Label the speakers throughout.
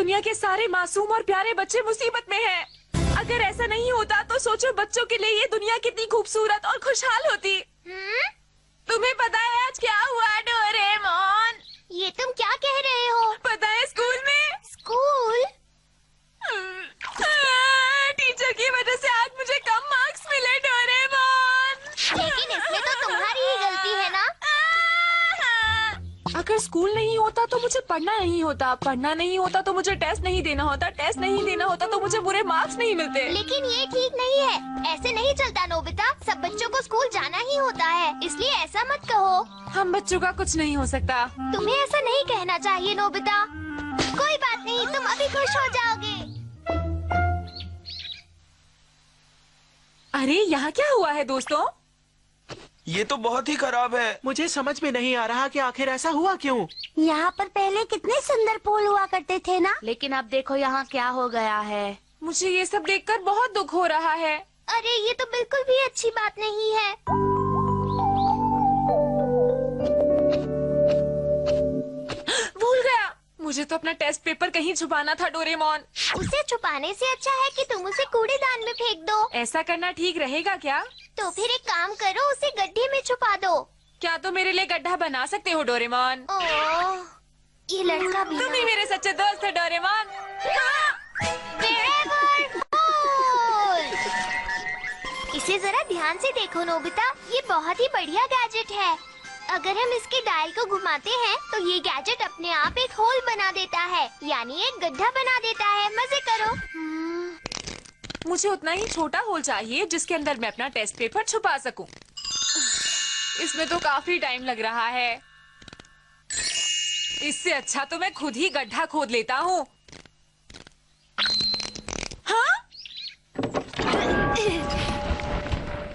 Speaker 1: दुनिया के सारे मासूम और प्यारे बच्चे मुसीबत में हैं। अगर ऐसा नहीं होता तो सोचो बच्चों के लिए ये दुनिया कितनी खूबसूरत और खुशहाल होती। तुम्हें पता है आज क्या हुआ डोरेमोन?
Speaker 2: ये तुम क्या कह रहे हो?
Speaker 1: पता है स्कूल में?
Speaker 2: स्कूल?
Speaker 1: टीचर की वजह से आज मुझे कम मार्क्स मिले डोरेमोन।
Speaker 2: लेकिन इसमें तो तुम्हारी ही गलती है ना?
Speaker 1: अगर स्कूल नहीं होता तो मुझे पढ़ना नहीं होता, पढ़ना नहीं होता तो मुझे टेस्ट नहीं देना होता, टेस्ट नहीं देना होता तो मुझे बुरे मार्क्स नहीं मिलते।
Speaker 2: लेकिन ये ठीक नहीं है, ऐसे नहीं चलता नोबिता। सब बच्चों को स्कूल जाना ही होता है, इसलिए ऐसा मत कहो।
Speaker 1: हम बच्चों का कुछ नहीं हो सकता।
Speaker 2: तुम्हें ऐसा नहीं कहना चाहिए नोबिता। कोई बात नहीं, तुम अभी खुश हो जाओगे।
Speaker 1: अरे यहाँ क्या हुआ है दोस्तों?
Speaker 3: ये तो बहुत ही खराब है।
Speaker 4: मुझे समझ में नहीं आ रहा कि आखिर ऐसा हुआ क्यों।
Speaker 2: यहाँ पर पहले कितने सुंदर फूल हुआ करते थे ना?
Speaker 5: लेकिन अब देखो यहाँ क्या हो गया है।
Speaker 1: मुझे ये सब देखकर बहुत दुख हो रहा है।
Speaker 2: अरे ये तो बिल्कुल भी अच्छी बात नहीं है।
Speaker 1: भूल गया, मुझे तो अपना टेस्ट पेपर कहीं छुपाना था डोरेमोन।
Speaker 2: उसे छुपाने से अच्छा है कि तुम उसे कूड़ेदान में फेंक दो।
Speaker 1: ऐसा करना ठीक रहेगा क्या?
Speaker 2: तो फिर एक काम करो, उसे गड्ढे में छुपा दो।
Speaker 1: क्या तुम मेरे लिए गड्ढा बना सकते हो डोरेमोन?
Speaker 2: ओह, ये लड़का भी
Speaker 1: तुम ही मेरे सच्चे दोस्त हो डोरेमोन।
Speaker 2: इसे जरा ध्यान से देखो नोबिता, ये बहुत ही बढ़िया गैजेट है। अगर हम इसके डायल को घुमाते हैं तो ये गैजेट अपने आप एक होल बना देता है, यानी एक गड्ढा बना देता है। मजे करो।
Speaker 1: मुझे उतना ही छोटा होल चाहिए जिसके अंदर मैं अपना टेस्ट पेपर छुपा सकूं। इसमें तो काफी टाइम लग रहा है। इससे अच्छा तो मैं खुद ही गड्ढा खोद लेता हूँ। हाँ?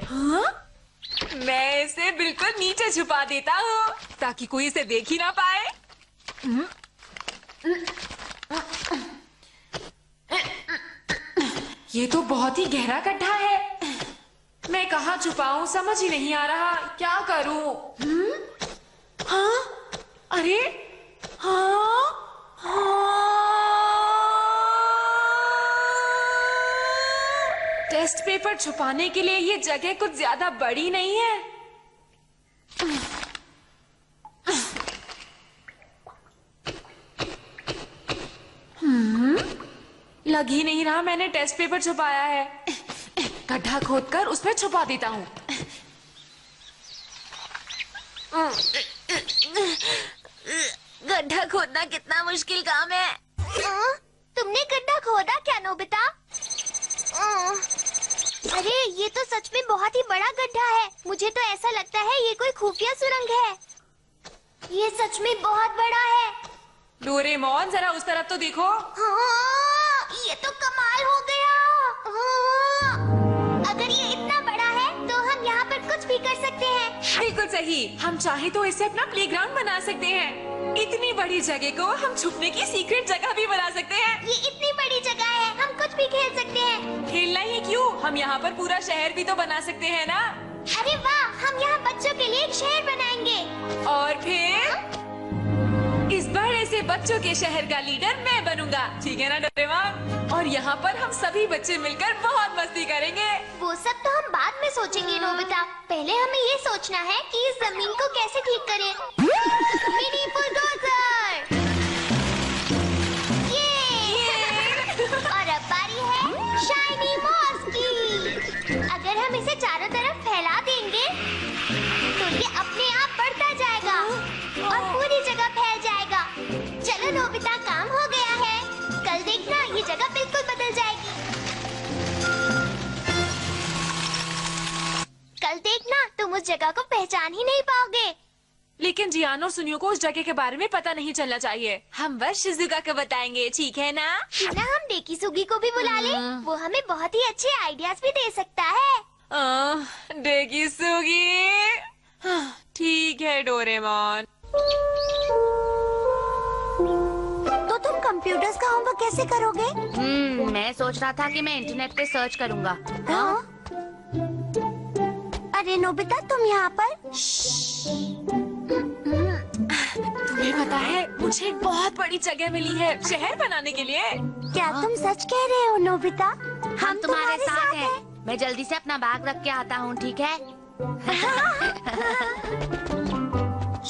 Speaker 1: हाँ? मैं इसे बिल्कुल नीचे छुपा देता हूँ ताकि कोई इसे देख ही ना पाए। ये तो बहुत ही गहरा गड्ढा है। मैं कहाँ छुपाऊं समझ ही नहीं आ रहा। क्या करूं? हाँ? अरे हाँ? टेस्ट पेपर छुपाने के लिए ये जगह कुछ ज्यादा बड़ी नहीं है। लग ही नहीं रहा मैंने टेस्ट पेपर छुपाया है। गड्ढा खोदकर उसमें छुपा देता हूँ।
Speaker 5: गड्ढा खोदना कितना मुश्किल काम है।
Speaker 2: तुमने गड्ढा खोदा क्या नोबिता? अरे ये तो सच में बहुत ही बड़ा गड्ढा है। मुझे तो ऐसा लगता है ये कोई खुफिया सुरंग है। ये सच में बहुत बड़ा है।
Speaker 1: डोरेमोन जरा उस तरफ तो देखो।
Speaker 2: हाँ, ये तो कमाल हो गया। हाँ, अगर ये इतना बड़ा है तो हम यहाँ पर कुछ भी कर सकते हैं।
Speaker 1: बिल्कुल सही। हम चाहे तो इसे अपना प्लेग्राउंड बना सकते हैं। इतनी बड़ी जगह को हम छुपने की सीक्रेट जगह भी बना सकते हैं।
Speaker 2: ये इतनी बड़ी जगह है, हम कुछ भी खेल सकते हैं।
Speaker 1: खेलना ही क्यों, हम यहाँ पर पूरा शहर भी तो बना सकते हैं ना।
Speaker 2: अरे वाह, हम यहाँ बच्चों के लिए एक शहर बनाएंगे।
Speaker 1: और फिर इस बड़े से बच्चों के शहर का लीडर मैं बनूंगा, ठीक है ना डोरेमोन? और यहाँ पर हम सभी बच्चे मिलकर बहुत मस्ती करेंगे।
Speaker 2: वो सब तो हम बाद में सोचेंगे नोबिता। पहले हमें ये सोचना है कि इस जमीन को कैसे ठीक करें। Mini bulldozer. ये। और अब बारी है शाइनी मॉस की। अगर हम इसे चारों तरफ फैला देंगे तो ये अपने आप बढ़ता जाएगा और पूरी जगह फैल जाएगा। चलो नोबिता, काम हो गया है। कल देखना ये जगह बिल्कुल बदल जाएगी। कल देखना तुम उस जगह को पहचान ही नहीं पाओगे।
Speaker 1: लेकिन जियान और सुनियो को उस जगह के बारे में पता नहीं चलना चाहिए। हम बस शिजुका को बताएंगे, ठीक है ना?
Speaker 2: क्यों ना हम डेकी सुगी को भी बुला ले, वो हमें बहुत ही अच्छे आइडियाज भी दे सकता है।
Speaker 1: डेकी सुगी। ठीक है डोरेमोन।
Speaker 2: तो तुम कंप्यूटर्स का होमवर्क कैसे करोगे?
Speaker 5: मैं सोच रहा था कि मैं इंटरनेट पे सर्च करूंगा।
Speaker 2: हाँ? अरे नोबिता, तुम यहाँ पर?
Speaker 1: तुम्हें पता है मुझे एक बहुत बड़ी जगह मिली है शहर बनाने के लिए।
Speaker 2: क्या तुम सच कह रहे हो नोबिता?
Speaker 5: हम तुम्हारे साथ हैं। मैं जल्दी से अपना बैग रख के आता हूँ, ठीक है?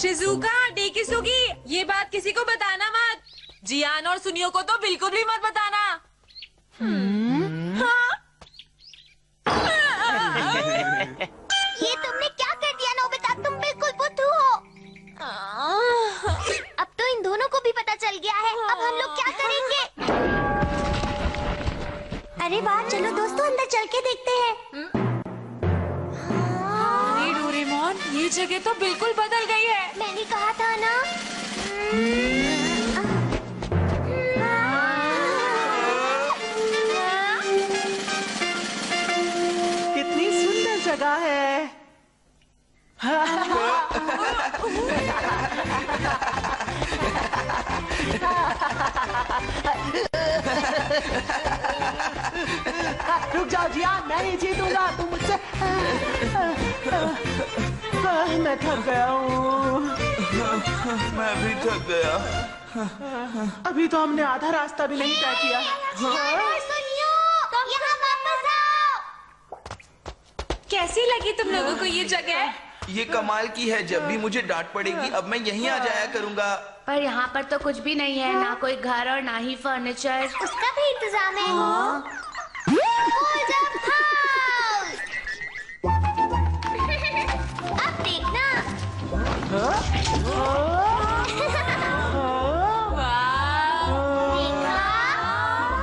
Speaker 1: शिजुका, डेकिसुगी, ये बात किसी को बताना मत। जियान और सुनियो को तो बिल्कुल भी मत बताना। हाँ?
Speaker 2: ये तुमने क्या कर दिया नोबिता? तुम बिल्कुल बुद्धू हो। अब तो इन दोनों को भी पता चल गया है। अब हम लोग क्या करेंगे? अरे वाह, चलो दोस्तों अंदर चल के देखते हैं।
Speaker 1: अरे डोरेमोन, ये जगह तो बिल्कुल बदल गई है।
Speaker 2: मैंने कहा था ना।
Speaker 4: कितनी सुंदर जगह है। रुक जाओ जियान, मैं ही जीतूंगा। तुम मुझसे मैं थक गया हूँ।
Speaker 3: मैं भी थक गया।
Speaker 4: अभी तो हमने आधा रास्ता भी नहीं तय किया।
Speaker 2: सुनियो, यहाँ वापस आओ।
Speaker 1: कैसी लगी तुम लोगों को ये जगह?
Speaker 3: ये कमाल की है। जब भी मुझे डांट पड़ेगी अब मैं यहीं आ जाया करूंगा।
Speaker 5: पर यहाँ पर तो कुछ भी नहीं है, ना कोई घर और ना ही फर्नीचर।
Speaker 2: उसका भी इंतजाम है। Hold up house! अब देखना। देखा?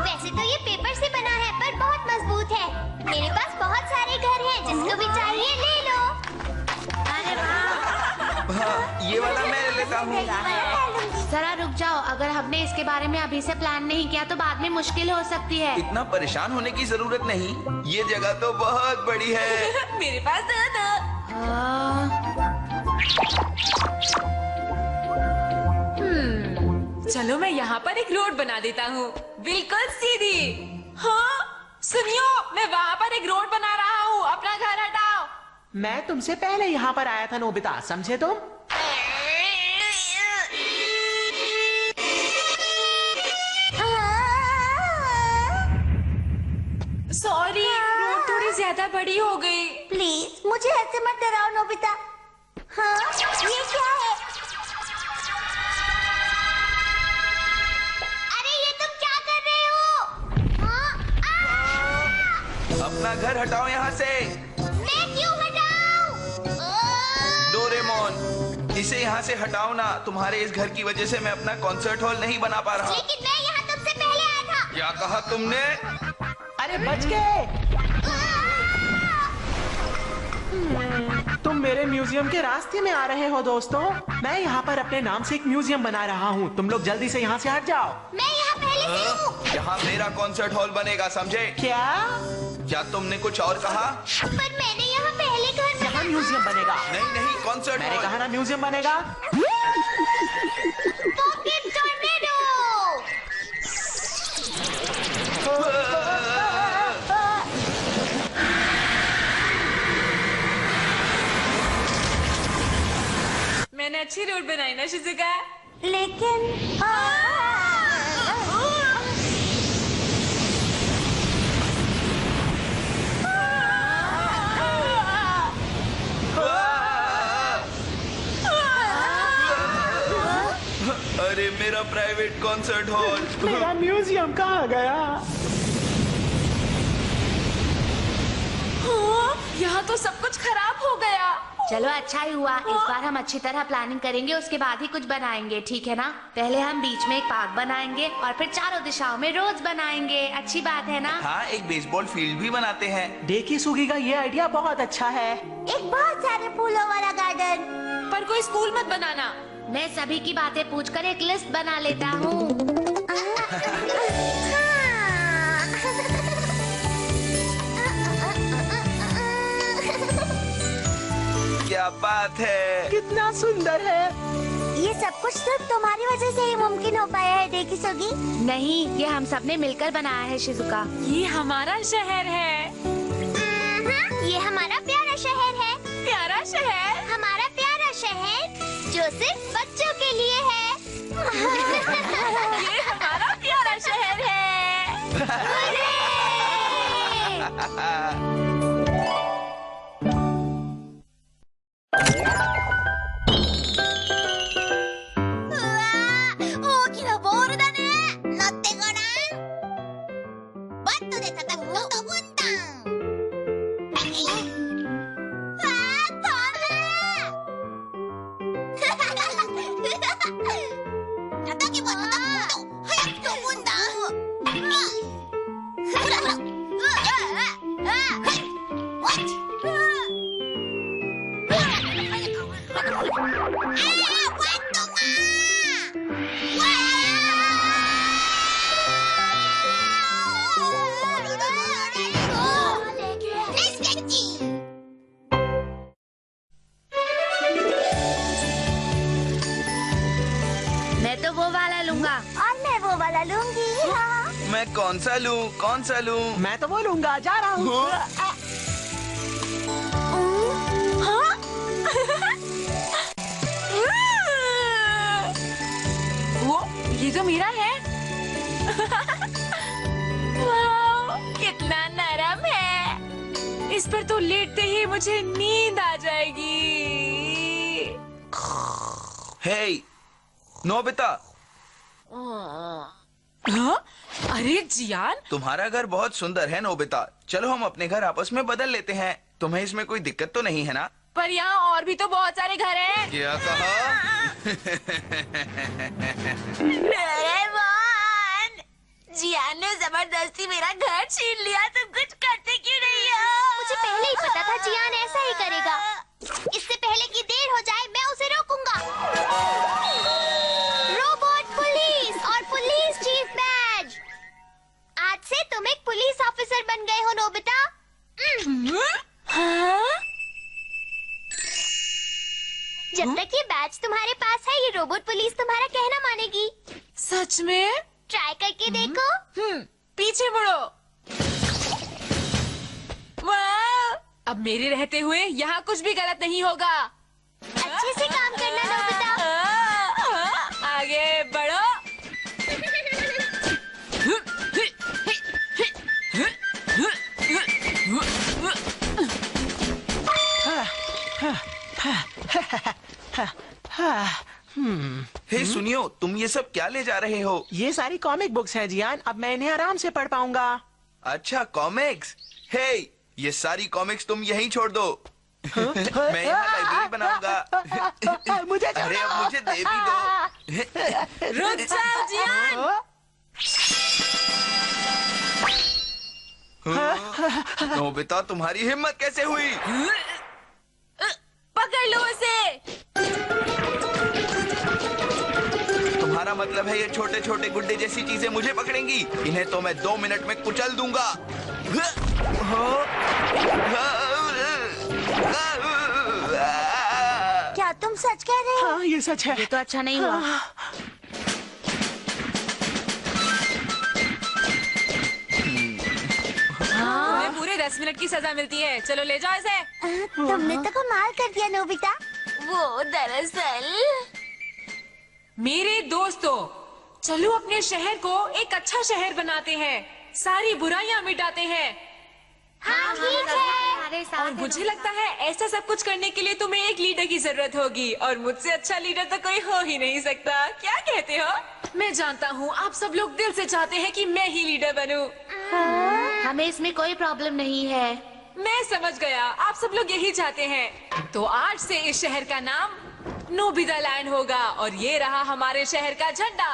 Speaker 2: वैसे तो ये पेपर से बना है पर बहुत मजबूत है। मेरे पास बहुत सारे घर हैं, जिसको भी चाहिए ले लो।
Speaker 5: अरे वाह!
Speaker 3: हाँ, ये वाला मैं ले लेता हूँ।
Speaker 5: जरा रुक जाओ, अगर हमने इसके बारे में अभी से प्लान नहीं किया तो बाद में मुश्किल हो सकती है।
Speaker 3: इतना परेशान होने की जरूरत नहीं। ये जगह तो बहुत बड़ी है।
Speaker 1: मेरे पास दो। चलो मैं यहाँ पर एक रोड बना देता हूँ, बिल्कुल सीधी। हाँ सुनियो, मैं वहाँ पर एक रोड बना रहा हूँ। अपना घर हटाओ।
Speaker 4: मैं तुमसे पहले यहाँ पर आया था नोबिता, समझे तुम?
Speaker 1: सॉरी, रोड थोड़ी ज्यादा बड़ी हो गई।
Speaker 2: प्लीज मुझे ऐसे मत डराओ नोबिता। हाँ, ये क्या है? अरे ये तुम क्या कर रहे हो? हाँ,
Speaker 3: अपना घर हटाओ यहाँ से।
Speaker 2: मैं क्यों हटाऊं?
Speaker 3: डोरेमोन, इसे यहाँ से हटाओ ना। तुम्हारे इस घर की वजह से मैं अपना कॉन्सर्ट हॉल नहीं बना पा रहा।
Speaker 2: लेकिन मैं यहाँ तुमसे पहले आया था।
Speaker 3: क्या कहा तुमने?
Speaker 4: अरे बच गए। तुम मेरे म्यूजियम के रास्ते में आ रहे हो दोस्तों। मैं यहाँ पर अपने नाम से एक म्यूजियम बना रहा हूँ। तुम लोग जल्दी से यहाँ से हट जाओ।
Speaker 2: मैं यहाँ पहले से हूँ।
Speaker 3: यहाँ मेरा कॉन्सर्ट हॉल बनेगा, समझे? क्या तुमने कुछ और कहा?
Speaker 2: पर मैंने यहाँ पहले घर
Speaker 4: यहाँ म्यूजियम बनेगा।
Speaker 3: नहीं नहीं, कॉन्सर्ट
Speaker 4: मैंने
Speaker 3: हॉल।
Speaker 4: कहा ना म्यूजियम बनेगा।
Speaker 2: Pocket tornado.
Speaker 1: मैंने अच्छी रोड बनाई ना शिजुका?
Speaker 2: लेकिन
Speaker 3: अरे मेरा प्राइवेट कॉन्सर्ट हॉल।
Speaker 4: मेरा म्यूजियम कहाँ गया?
Speaker 1: हाँ, यहाँ तो सब कुछ खराब हो गया।
Speaker 5: चलो अच्छा ही हुआ, इस बार हम अच्छी तरह प्लानिंग करेंगे, उसके बाद ही कुछ बनाएंगे, ठीक है ना? पहले हम बीच में एक पार्क बनाएंगे और फिर चारों दिशाओं में रोड्स बनाएंगे। अच्छी बात है ना?
Speaker 3: हाँ, एक बेसबॉल फील्ड भी बनाते हैं।
Speaker 4: डेकिसुगी का ये आइडिया बहुत अच्छा है।
Speaker 2: एक बहुत सारे फूलों वाला गार्डन।
Speaker 1: पर कोई स्कूल मत बनाना।
Speaker 5: मैं सभी की बातें पूछकर एक लिस्ट बना लेता हूँ।
Speaker 3: क्या बात है!
Speaker 4: कितना सुंदर है।
Speaker 2: ये सब कुछ सिर्फ तुम्हारी वजह से ही मुमकिन हो पाया है डेकिसुगी।
Speaker 5: नहीं, ये हम सब ने मिलकर बनाया है शिजुका।
Speaker 1: ये हमारा शहर है।
Speaker 2: ये हमारा प्यारा शहर है।
Speaker 1: प्यारा शहर?
Speaker 2: हमारा प्यारा शहर जो सिर्फ बच्चों के लिए है।
Speaker 1: ये हमारा प्यारा शहर है।
Speaker 5: मैं तो वो वाला लूंगा।
Speaker 2: और मैं वो वाला लूंगी। हाँ।
Speaker 3: मैं कौन सा लूं? कौन सा लूं?
Speaker 4: मैं तो वो लूंगा, जा रहा हूँ।
Speaker 1: वो ये तो मेरा है। वाह, कितना नरम है। इस पर तो लेटते ही मुझे नींद आ जाएगी।
Speaker 3: हे नोबिता,
Speaker 1: हाँ? अरे जियान,
Speaker 3: तुम्हारा घर बहुत सुंदर है नोबिता। चलो हम अपने घर आपस में बदल लेते हैं। तुम्हें इसमें कोई दिक्कत तो नहीं है ना?
Speaker 1: पर यहाँ और भी तो बहुत सारे घर हैं।
Speaker 3: क्या कहा?
Speaker 1: डोरेमोन, जियान ने जबरदस्ती मेरा घर छीन लिया। तुम कुछ करते क्यों नहीं हो?
Speaker 2: मुझे पहले ही पता था जियान ऐसा ही करेगा। इससे पहले कि देर हो जाए मैं उसे रोकूंगा। रोबोट पुलिस और पुलिस चीफ बैज, आज से तुम एक पुलिस ऑफिसर बन गए हो नोबिता।
Speaker 1: हाँ?
Speaker 2: जब तक ये बैज तुम्हारे पास है ये रोबोट पुलिस तुम्हारा कहना मानेगी।
Speaker 1: सच में?
Speaker 2: ट्राई करके देखो।
Speaker 1: पीछे मुड़ो। वाह! अब मेरे रहते हुए यहाँ कुछ भी गलत नहीं होगा।
Speaker 2: अच्छे से काम करना नोबिता।
Speaker 1: आगे बढ़ो।
Speaker 3: हे सुनियो, तुम ये सब क्या ले जा रहे हो?
Speaker 4: ये सारी कॉमिक बुक्स हैं जियान, अब मैं इन्हें आराम से पढ़ पाऊंगा।
Speaker 3: अच्छा, कॉमिक्स। हे, ये सारी कॉमिक्स तुम यहीं छोड़ दो। मैं यहाँ लाइब्रेरी बनाऊंगा।
Speaker 4: मुझे
Speaker 3: अरे अब मुझे दे भी दो।
Speaker 1: रुक जाओ जियान।
Speaker 3: नोबिता, तुम्हारी हिम्मत कैसे हुई?
Speaker 1: पकड़ लो उसे।
Speaker 3: तुम्हारा मतलब है ये छोटे छोटे गुड्डे जैसी चीजें मुझे पकड़ेंगी? इन्हें तो मैं 2 मिनट में कुचल दूंगा।
Speaker 2: क्या तुम सच कह रहे हो?
Speaker 4: हाँ, ये सच है।
Speaker 5: ये तो अच्छा नहीं हुआ।
Speaker 1: तुम्हें पूरे 10 मिनट की सजा मिलती है। चलो ले जाओ इसे।
Speaker 2: तुमने तो कमाल कर दिया नोबिता।
Speaker 1: वो दरअसल मेरे दोस्तों, चलो अपने शहर को एक अच्छा शहर बनाते हैं, सारी बुराइयां मिटाते हैं।
Speaker 2: हाँ ठीक है।
Speaker 5: हमारे साथ
Speaker 1: और
Speaker 5: है
Speaker 1: मुझे
Speaker 5: ना।
Speaker 1: लगता है ऐसा सब कुछ करने के लिए तुम्हें एक लीडर की जरूरत होगी, और मुझसे अच्छा लीडर तो कोई हो ही नहीं सकता। क्या कहते हो? मैं जानता हूँ आप सब लोग दिल से चाहते हैं कि मैं ही लीडर बनूं।
Speaker 5: हमें इसमें कोई प्रॉब्लम नहीं है।
Speaker 1: मैं समझ गया, आप सब लोग यही चाहते हैं। तो आज से इस शहर का नाम नोबिता लैंड होगा, और ये रहा हमारे शहर का झंडा।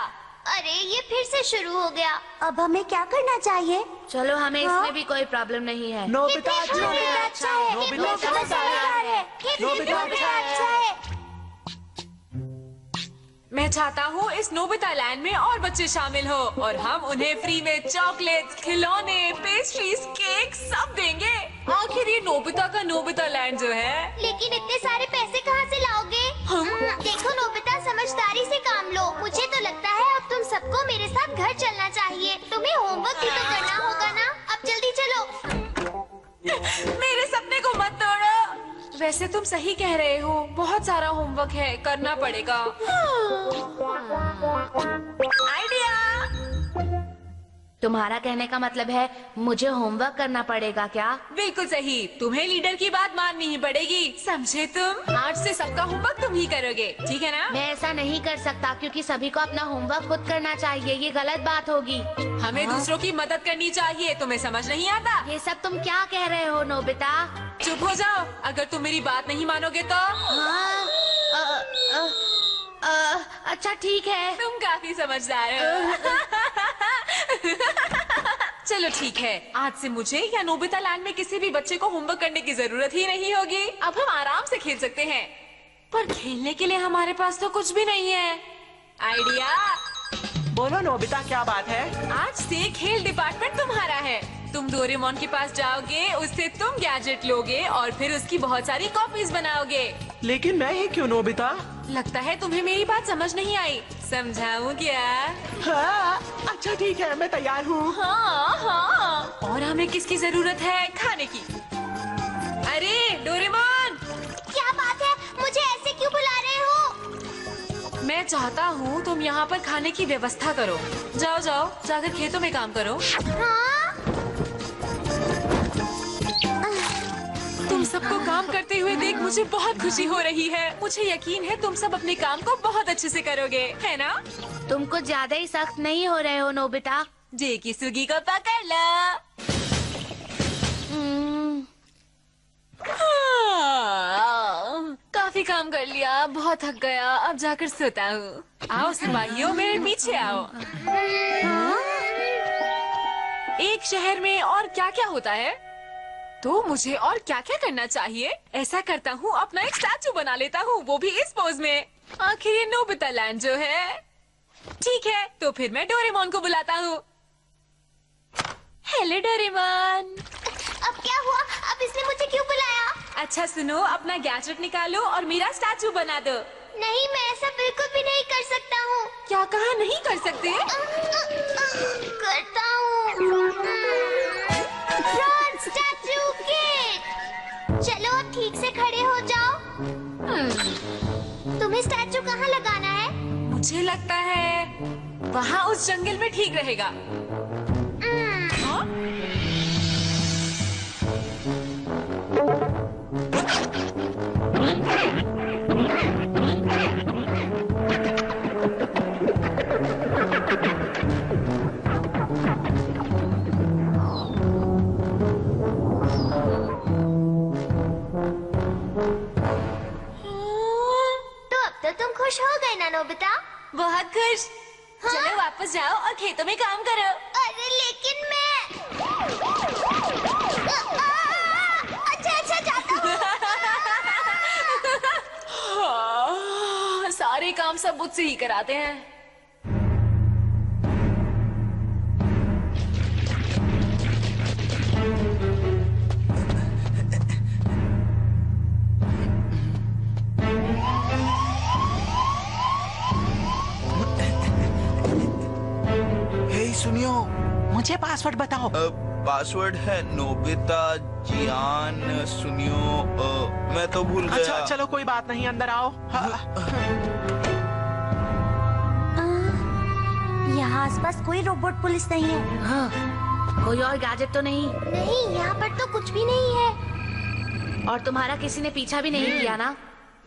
Speaker 2: अरे ये फिर से शुरू हो गया। अब हमें क्या करना चाहिए?
Speaker 5: चलो, हमें इसमें भी कोई प्रॉब्लम नहीं है।
Speaker 4: नोबिता अच्छा
Speaker 2: नोबिता
Speaker 4: है।
Speaker 2: अच्छा है।
Speaker 4: नोबिता
Speaker 2: समझदार है।
Speaker 4: नोबिता
Speaker 2: अच्छा है।
Speaker 1: मैं चाहता हूँ इस नोबिता लैंड में और बच्चे शामिल हो, और हम उन्हें फ्री में चॉकलेट्स, खिलौने, पेस्ट्रीज, केक सब देंगे। आखिर ये नोबिता का नोबिता लैंड जो है।
Speaker 2: लेकिन इतने सारे पैसे कहाँ से लाओगे? देखो नोबिता, समझदारी से काम लो। मुझे तो लगता है अब तुम सबको मेरे साथ घर चलना चाहिए। तुम्हें होमवर्क भी तो करना होगा ना। अब जल्दी चलो।
Speaker 1: मेरे सपने को मत तोड़ो। वैसे तुम सही कह रहे हो, बहुत सारा होमवर्क है, करना पड़ेगा। आइडिया।
Speaker 5: तुम्हारा कहने का मतलब है मुझे होमवर्क करना पड़ेगा क्या?
Speaker 1: बिल्कुल सही, तुम्हें लीडर की बात माननी ही पड़ेगी, समझे तुम? आज से सबका होमवर्क तुम ही करोगे, ठीक है ना?
Speaker 5: मैं ऐसा नहीं कर सकता क्योंकि सभी को अपना होमवर्क खुद करना चाहिए, ये गलत बात होगी।
Speaker 1: हमें दूसरों की मदद करनी चाहिए, तुम्हें समझ नहीं आता?
Speaker 5: ये सब तुम क्या कह रहे हो नोबिता?
Speaker 1: चुप हो जाओ, अगर तुम मेरी बात नहीं मानोगे तो।
Speaker 5: हाँ, अच्छा ठीक है।
Speaker 1: तुम काफी समझदार हो। चलो ठीक है, आज से मुझे या नोबिता लैंड में किसी भी बच्चे को होमवर्क करने की जरूरत ही नहीं होगी। अब हम आराम से खेल सकते हैं, पर खेलने के लिए हमारे पास तो कुछ भी नहीं है। आइडिया।
Speaker 4: बोलो नोबिता, क्या बात है?
Speaker 1: आज से खेल डिपार्टमेंट तुम्हारा है। तुम डोरेमोन के पास जाओगे, उससे तुम गैजेट लोगे और फिर उसकी बहुत सारी कॉपीज बनाओगे।
Speaker 4: लेकिन मैं ही क्यों नोबिता?
Speaker 1: लगता है तुम्हें मेरी बात समझ नहीं आई, समझाऊं क्या?
Speaker 4: हाँ, अच्छा ठीक है, मैं तैयार हूँ।
Speaker 1: हाँ हाँ। और हमें किसकी जरूरत है? खाने की। अरे डोरेमोन,
Speaker 2: क्या बात है? मुझे ऐसे क्यों बुला रहे हो?
Speaker 1: मैं चाहता हूँ तुम यहाँ पर खाने की व्यवस्था करो। जाओ जाओ, जाकर खेतों में काम करो।
Speaker 2: हाँ?
Speaker 1: तुम सबको काम करते हुए देख मुझे बहुत खुशी हो रही है। मुझे यकीन है तुम सब अपने काम को बहुत अच्छे से करोगे, है ना?
Speaker 5: तुम कुछ ज्यादा ही सख्त नहीं हो रहे हो नोबिता?
Speaker 1: जे की सुगी को पकड़ लो। काफी काम कर लिया, बहुत थक गया, अब जाकर सोता हूँ। आओ सिपाहियों, मेरे पीछे आओ। एक शहर में और क्या क्या होता है, तो मुझे और क्या क्या करना चाहिए? ऐसा करता हूँ, अपना एक स्टैचू बना लेता हूँ, वो भी इस पोज में। आखिर ये नोबिता लैंड जो है। ठीक है, तो फिर मैं डोरेमोन को बुलाता हूँ। Hello Doraemon.
Speaker 2: अब क्या हुआ? अब इसने मुझे क्यों बुलाया?
Speaker 1: अच्छा सुनो, अपना गैजेट निकालो और मेरा स्टैचू बना दो।
Speaker 2: नहीं, मैं ऐसा बिल्कुल भी नहीं कर सकता हूँ।
Speaker 1: क्या कहा नहीं कर सकते?
Speaker 2: करता हूँ। Bronze statue kid. चलो अब ठीक से खड़े हो जाओ। तुम्हें स्टैचू कहाँ लगाना है?
Speaker 1: मुझे लगता है वहाँ उस जंगल में ठीक रहेगा। हाँ?
Speaker 2: तुम खुश हो गए ना नोबिता?
Speaker 1: बहुत खुश।
Speaker 2: हाँ?
Speaker 1: चलो वापस जाओ और खेतों में काम करो।
Speaker 2: अरे लेकिन मैं अच्छा जाता हूँ।
Speaker 1: हाँ, सारे काम सब मुझसे ही कराते हैं।
Speaker 3: सुनियो,
Speaker 4: मुझे पासवर्ड बताओ।
Speaker 3: पासवर्ड है नोबिता जियान। सुनियो, मैं तो भूल गया।
Speaker 4: अच्छा चलो कोई बात नहीं, अंदर आओ।
Speaker 2: यहाँ आसपास कोई रोबोट पुलिस नहीं है।
Speaker 5: हाँ, कोई और गैजेट तो नहीं?
Speaker 2: नहीं, यहाँ पर तो कुछ भी नहीं है।
Speaker 5: और तुम्हारा किसी ने पीछा भी नहीं किया ना?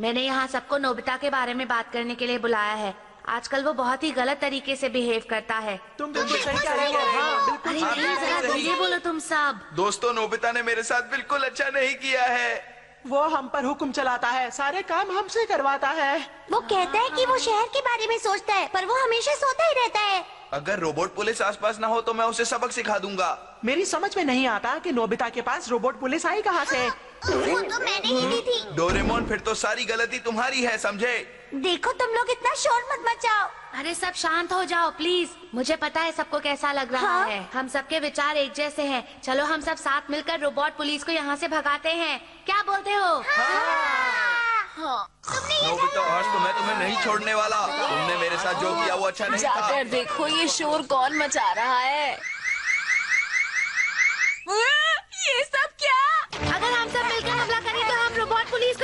Speaker 5: मैंने यहाँ सबको नोबिता के बारे में बात करने के लिए बुलाया है। आजकल वो बहुत ही गलत तरीके से बिहेव करता है।
Speaker 4: तुम बिल्कुल सही कह रहे हो। हाँ, बिल्कुल।
Speaker 5: अरे नहीं, जरा धीरे बोलो तुम सब।
Speaker 3: दोस्तों, नोबिता ने मेरे साथ बिल्कुल अच्छा नहीं किया है।
Speaker 4: वो हम पर हुक्म चलाता है, सारे काम हमसे करवाता है।
Speaker 2: वो कहता है कि वो शहर के बारे में सोचता है, पर वो हमेशा सोता ही रहता है।
Speaker 3: अगर रोबोट पुलिस आसपास ना हो तो मैं उसे सबक सिखा दूंगा।
Speaker 4: मेरी समझ में नहीं आता कि नोबिता के पास रोबोट पुलिस आई कहाँ से।
Speaker 2: वो तो मैंने ही दी थी।
Speaker 3: डोरेमोन, फिर तो सारी गलती तुम्हारी है, समझे?
Speaker 2: देखो तुम लोग इतना शोर मत मचाओ।
Speaker 5: अरे सब शांत हो जाओ प्लीज। मुझे पता है सबको कैसा लग रहा
Speaker 2: हाँ?
Speaker 5: है। हम सबके विचार एक जैसे हैं। चलो हम सब साथ मिलकर रोबोट पुलिस को यहाँ से भगाते हैं। क्या बोलते हो?
Speaker 3: नोबिता, आज तो मैं तुम्हें नहीं छोड़ने वाला। तुमने मेरे साथ जो किया वो अच्छा नहीं था।
Speaker 1: जाकर देखो ये शोर कौन मचा रहा है। ये सब क्या?
Speaker 5: अगर हम सब मिलकर हमला करें तो हम रोबोट पुलिस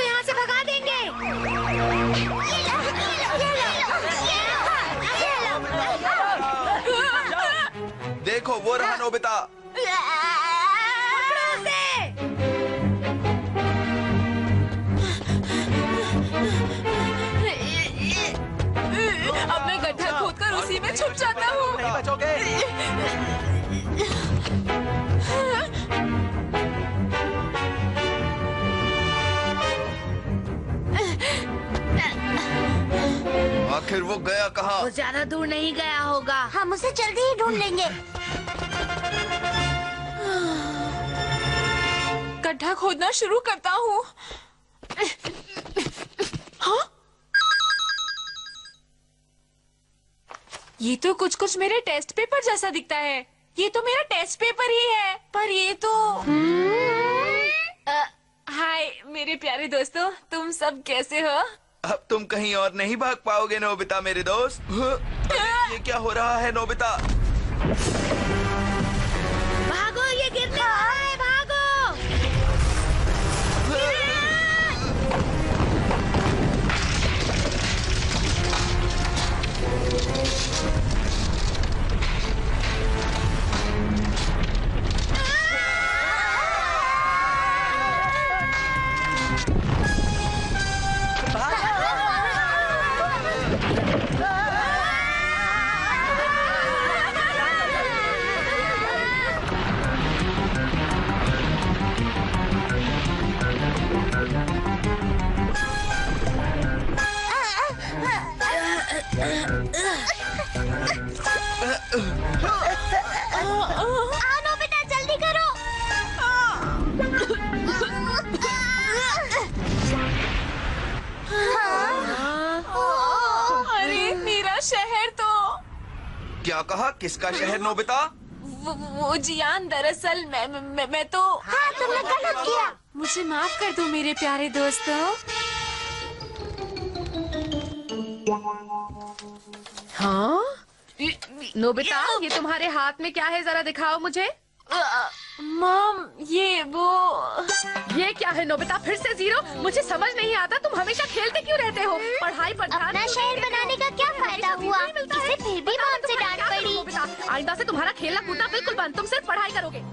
Speaker 3: हो रहा नोबिता?
Speaker 5: पकड़ो उसे।
Speaker 1: अब मैं गड्ढा खोदकर उसी में छुप जाता हूँ।
Speaker 4: नहीं बचोगे।
Speaker 3: आखिर वो गया कहाँ?
Speaker 5: वो ज्यादा दूर नहीं गया होगा।
Speaker 2: हम उसे जल्दी ही ढूंढ लेंगे।
Speaker 1: गड्ढा खोदना शुरू करता हूँ। हाँ? ये तो कुछ मेरे टेस्ट पेपर जैसा दिखता है। ये तो मेरा टेस्ट पेपर ही है। पर ये तो हाय मेरे प्यारे दोस्तों, तुम सब कैसे हो?
Speaker 3: अब तुम कहीं और नहीं भाग पाओगे नोबिता मेरे दोस्त। ये क्या हो रहा है नोबिता?
Speaker 5: भागो, ये गिरने वाला है, भागो।
Speaker 2: आओ नोबिता, जल्दी करो।
Speaker 1: अरे मेरा शहर तो
Speaker 3: क्या कहा? किसका शहर नोबिता?
Speaker 1: वो जियान, दरअसल मैं तो
Speaker 2: हाँ, तुमने गलत किया।
Speaker 1: मुझे माफ कर दो मेरे प्यारे दोस्तों।
Speaker 5: हाँ? नोबिता, ये तुम्हारे हाथ में क्या है, जरा दिखाओ मुझे।
Speaker 1: मॉम,
Speaker 5: ये क्या है नोबिता? फिर से जीरो? मुझे समझ नहीं आता, तुम हमेशा खेलते क्यों रहते हो? पढ़ाई पर ध्यान
Speaker 2: अपना शहर बनाने का क्या फायदा हुआ? इसे फिर भी मॉम से डांट पड़ी।
Speaker 5: आइंदा से तुम्हारा खेलना कूदना बिल्कुल बंद, तुम सिर्फ पढ़ाई करोगे।